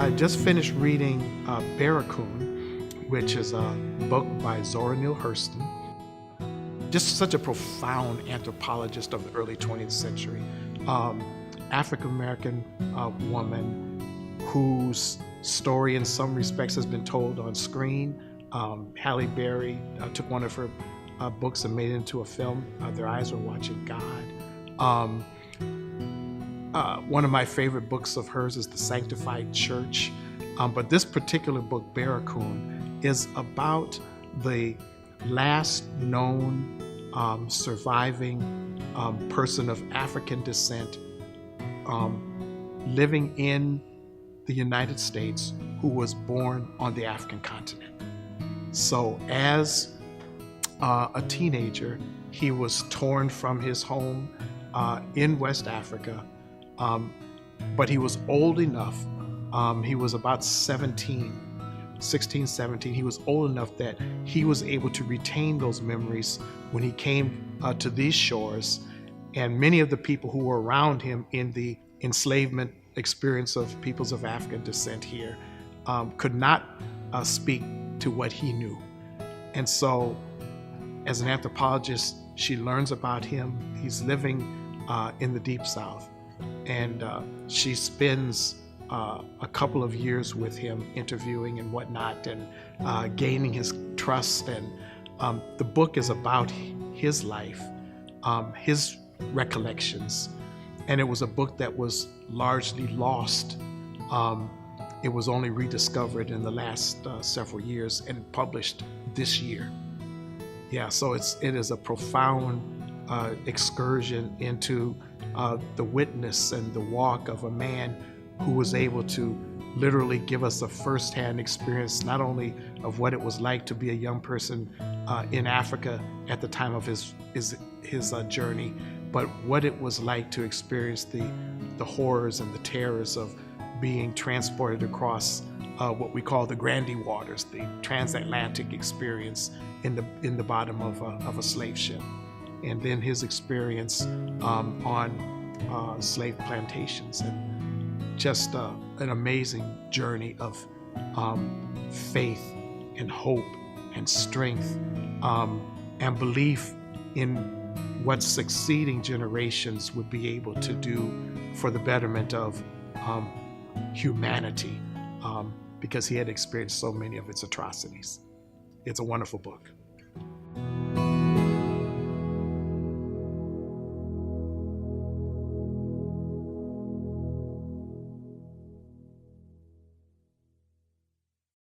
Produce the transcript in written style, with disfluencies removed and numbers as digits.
I just finished reading Barracoon, which is a book by Zora Neale Hurston. Just such a profound anthropologist of the early 20th century. African-American woman whose story in some respects has been told on screen. Halle Berry took one of her books and made it into a film, Their Eyes Were Watching God. One of my favorite books of hers is The Sanctified Church. But this particular book, Barracoon, is about the last known surviving person of African descent living in the United States who was born on the African continent. So as a teenager, he was torn from his home in West Africa, but he was old enough, he was about 16, 17. He was old enough that he was able to retain those memories when he came to these shores. And many of the people who were around him in the enslavement experience of peoples of African descent here could not speak to what he knew. And so as an anthropologist, she learns about him. He's living in the Deep South. And she spends a couple of years with him interviewing and whatnot, and gaining his trust. And the book is about his life, his recollections. And it was a book that was largely lost. It was only rediscovered in the last several years and published this year. Yeah, so it is a profound excursion into the witness and the walk of a man who was able to literally give us a firsthand experience, not only of what it was like to be a young person in Africa at the time of his journey, but what it was like to experience the horrors and the terrors of being transported across what we call the Grandy Waters, the transatlantic experience in the bottom of a slave ship, and then his experience on slave plantations, and just an amazing journey of faith and hope and strength and belief in what succeeding generations would be able to do for the betterment of humanity, because he had experienced so many of its atrocities. It's a wonderful book.